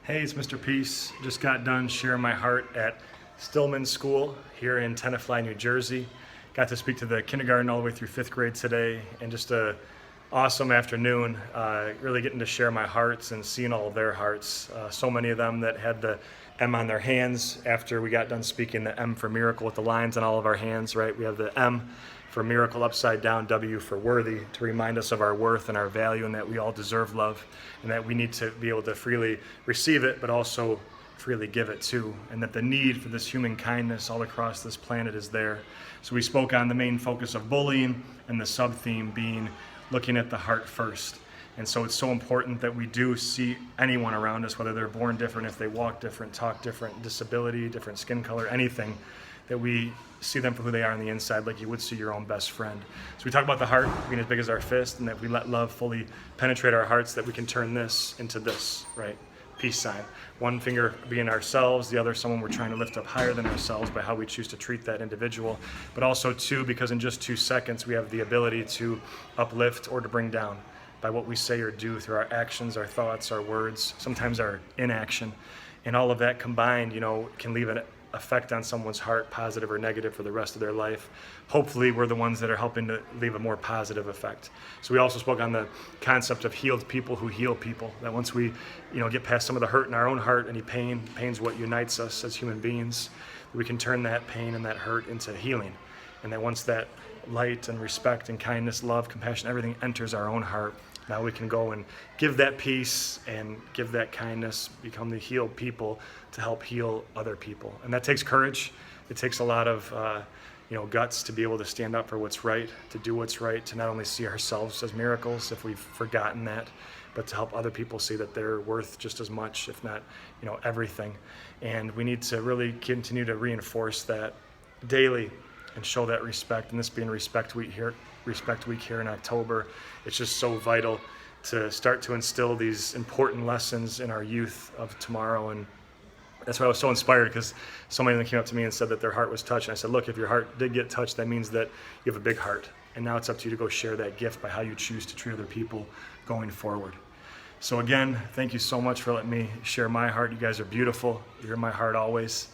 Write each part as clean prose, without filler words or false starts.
Hey, it's Mr. Peace. Just got done sharing my heart at Stillman School here in Tenafly, New Jersey. Got to speak to the kindergarten all the way through 5th grade today, and just a awesome afternoon, really getting to share my hearts and seeing all of their hearts. So many of them that had the M on their hands after we got done speaking, the M for miracle with the lines on all of our hands, right? We have the M for miracle upside down, W for worthy, to remind us of our worth and our value and that we all deserve love and that we need to be able to freely receive it, but also freely give it too, and that the need for this human kindness all across this planet is there. So we spoke on the main focus of bullying and the sub-theme being looking at the heart first. And so it's so important that we do see anyone around us, whether they're born different, if they walk different, talk different, disability, different skin color, anything, that we see them for who they are on the inside, like you would see your own best friend. So we talk about the heart being as big as our fist, and that we let love fully penetrate our hearts, that we can turn this into this, right? Peace sign. One finger being ourselves, the other someone we're trying to lift up higher than ourselves by how we choose to treat that individual. But also two, because in just 2 seconds we have the ability to uplift or to bring down by what we say or do through our actions, our thoughts, our words, sometimes our inaction. And all of that combined, can leave an effect on someone's heart, positive or negative, for the rest of their life. Hopefully we're the ones that are helping to leave a more positive effect. So we also spoke on the concept of healed people who heal people, that once we get past some of the hurt in our own heart, any pain's what unites us as human beings, we can turn that pain and that hurt into healing. And that once that light and respect and kindness, love, compassion, everything enters our own heart, now we can go and give that peace and give that kindness, become the healed people to help heal other people. And that takes courage. It takes a lot of guts to be able to stand up for what's right, to do what's right, to not only see ourselves as miracles if we've forgotten that, but to help other people see that they're worth just as much, if not everything. And we need to really continue to reinforce that daily and show that respect. And this being Respect Week here in October, it's just so vital to start to instill these important lessons in our youth of tomorrow. And that's why I was so inspired, because so many of them came up to me and said that their heart was touched. And I said, look, if your heart did get touched, that means that you have a big heart. And now it's up to you to go share that gift by how you choose to treat other people going forward. So again, thank you so much for letting me share my heart. You guys are beautiful. You're in my heart always.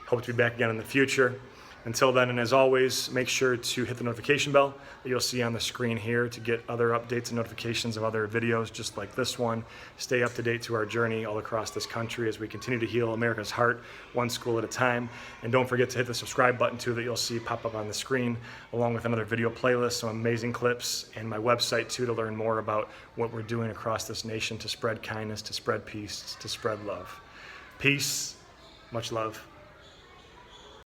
Hope to be back again in the future. Until then, and as always, make sure to hit the notification bell that you'll see on the screen here to get other updates and notifications of other videos just like this one. Stay up to date to our journey all across this country as we continue to heal America's heart, one school at a time. And don't forget to hit the subscribe button too, that you'll see pop up on the screen, along with another video playlist, some amazing clips, and my website too, to learn more about what we're doing across this nation to spread kindness, to spread peace, to spread love. Peace, much love.